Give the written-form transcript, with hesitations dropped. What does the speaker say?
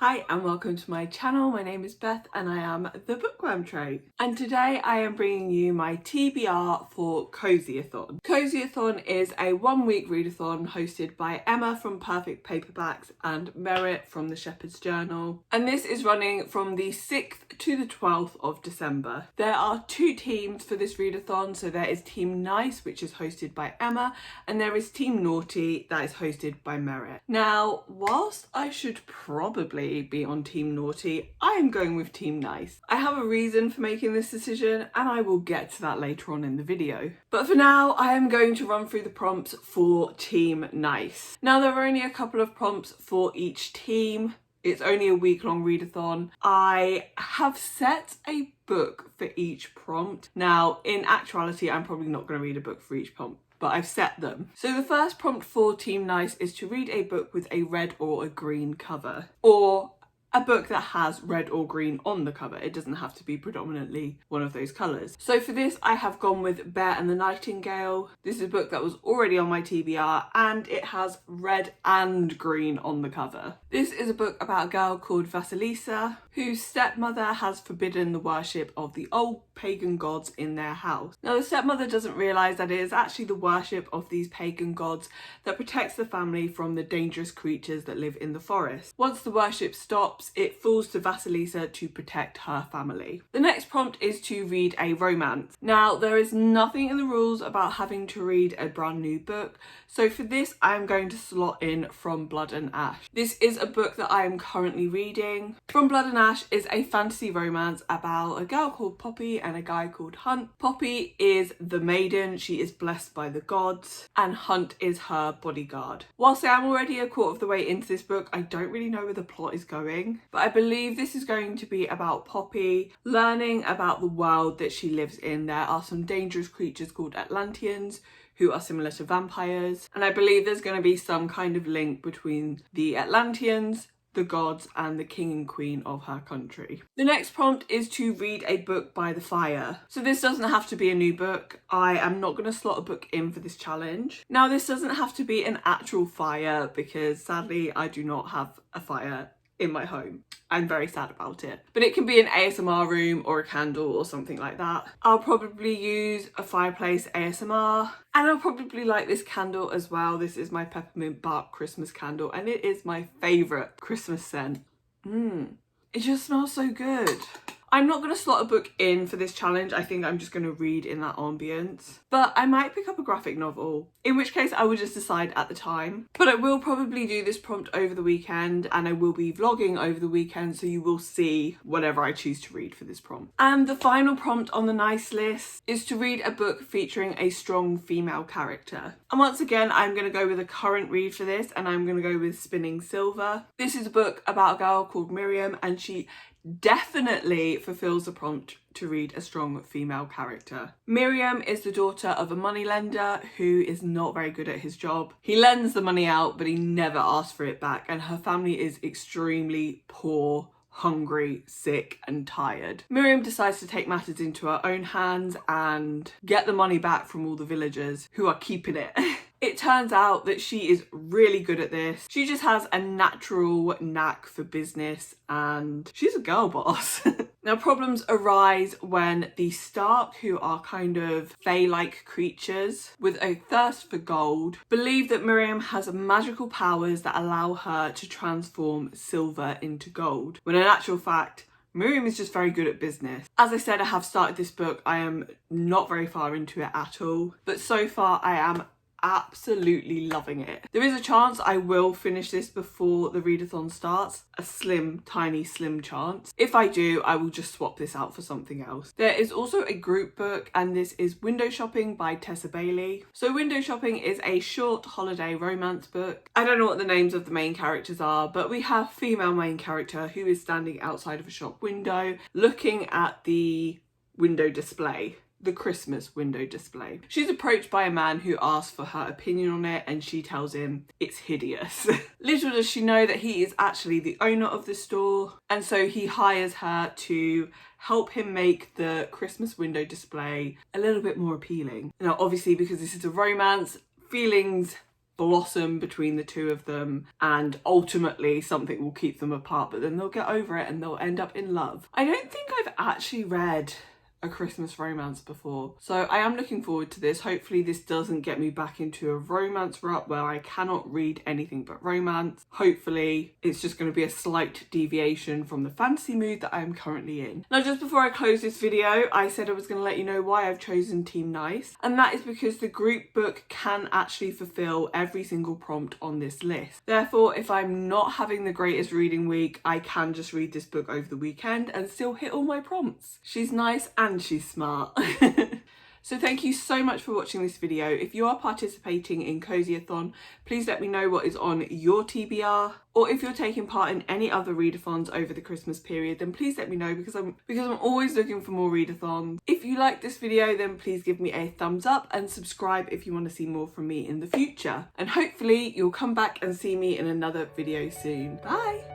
Hi and welcome to my channel. My name is Beth and I am the Bookworm Trait. And today I am bringing you my TBR for Cosy-a-thon. Cosy-a-thon is a 1-week readathon hosted by Emma from Perfect Paperbacks and Merit from the Shepherd's Journal. And this is running from the 6th to the 12th of December. There are 2 teams for this readathon. So there is Team Nice, which is hosted by Emma, and there is Team Naughty that is hosted by Merit. Now, whilst I should probably be on Team Naughty, I am going with Team Nice. I have a reason for making this decision and I will get to that later on in the video. But for now, I am going to run through the prompts for Team Nice. Now, there are only a couple of prompts for each team. It's only a week-long readathon. I have set a book for each prompt. Now, in actuality, I'm probably not going to read a book for each prompt, but I've set them. So the first prompt for Team Nice is to read a book with a red or a green cover, or a book that has red or green on the cover. It doesn't have to be predominantly one of those colours. So for this, I have gone with Bear and the Nightingale. This is a book that was already on my TBR and it has red and green on the cover. This is a book about a girl called Vasilisa, whose stepmother has forbidden the worship of the old pagan gods in their house. Now, the stepmother doesn't realise that it is actually the worship of these pagan gods that protects the family from the dangerous creatures that live in the forest. Once the worship stops, it falls to Vasilisa to protect her family. The next prompt is to read a romance. Now, there is nothing in the rules about having to read a brand new book, so for this I am going to slot in From Blood and Ash. This is a book that I am currently reading. From Blood and Ash is a fantasy romance about a girl called Poppy and a guy called Hunt. Poppy is the maiden, she is blessed by the gods, and Hunt is her bodyguard. Whilst I am already a quarter of the way into this book, I don't really know where the plot is going, but I believe this is going to be about Poppy learning about the world that she lives in. There are some dangerous creatures called Atlanteans who are similar to vampires, and I believe there's going to be some kind of link between the Atlanteans, the gods, and the king and queen of her country. The next prompt is to read a book by the fire. So this doesn't have to be a new book. I am not going to slot a book in for this challenge. Now, this doesn't have to be an actual fire because sadly I do not have a fire in my home. I'm very sad about it. But it can be an ASMR room or a candle or something like that. I'll probably use a fireplace ASMR, and I'll probably light this candle as well. This is my Peppermint Bark Christmas candle and it is my favourite Christmas scent. It just smells so good. I'm not going to slot a book in for this challenge. I think I'm just going to read in that ambience. But I might pick up a graphic novel, in which case I will just decide at the time. But I will probably do this prompt over the weekend and I will be vlogging over the weekend, so you will see whatever I choose to read for this prompt. And the final prompt on the nice list is to read a book featuring a strong female character. And once again, I'm going to go with a current read for this, and I'm going to go with Spinning Silver. This is a book about a girl called Miriam, and she definitely fulfills the prompt to read a strong female character. Miriam is the daughter of a moneylender who is not very good at his job. He lends the money out, but he never asks for it back, and her family is extremely poor, hungry, sick and tired. Miriam decides to take matters into her own hands and get the money back from all the villagers who are keeping it. It turns out that she is really good at this. She just has a natural knack for business and she's a girl boss. Now, problems arise when the Stark, who are kind of fae-like creatures with a thirst for gold, believe that Miriam has magical powers that allow her to transform silver into gold, when in actual fact, Miriam is just very good at business. As I said, I have started this book. I am not very far into it at all, but so far I am absolutely loving it. There is a chance I will finish this before the readathon starts, a slim, tiny, slim chance. If I do, I will just swap this out for something else. There is also a group book, and this is Window Shopping by Tessa Bailey. So Window Shopping is a short holiday romance book. I don't know what the names of the main characters are, but we have female main character who is standing outside of a shop window looking at the window display. The Christmas window display. She's approached by a man who asks for her opinion on it, and she tells him it's hideous. Little does she know that he is actually the owner of the store, and so he hires her to help him make the Christmas window display a little bit more appealing. Now, obviously, because this is a romance, feelings blossom between the two of them, and ultimately something will keep them apart, but then they'll get over it and they'll end up in love. I don't think I've actually read a Christmas romance before, so I am looking forward to this. Hopefully this doesn't get me back into a romance rut where I cannot read anything but romance. Hopefully it's just going to be a slight deviation from the fantasy mood that I am currently in. Now, just before I close this video, I said I was going to let you know why I've chosen Team Nice, and that is because the group book can actually fulfill every single prompt on this list. Therefore, if I'm not having the greatest reading week, I can just read this book over the weekend and still hit all my prompts. She's nice and she's smart. So thank you so much for watching this video. If you are participating in Cosy-a-thon, please let me know what is on your TBR. Or if you're taking part in any other readathons over the Christmas period, then please let me know, because I'm always looking for more readathons. If you like this video, then please give me a thumbs up and subscribe if you want to see more from me in the future. And hopefully you'll come back and see me in another video soon. Bye!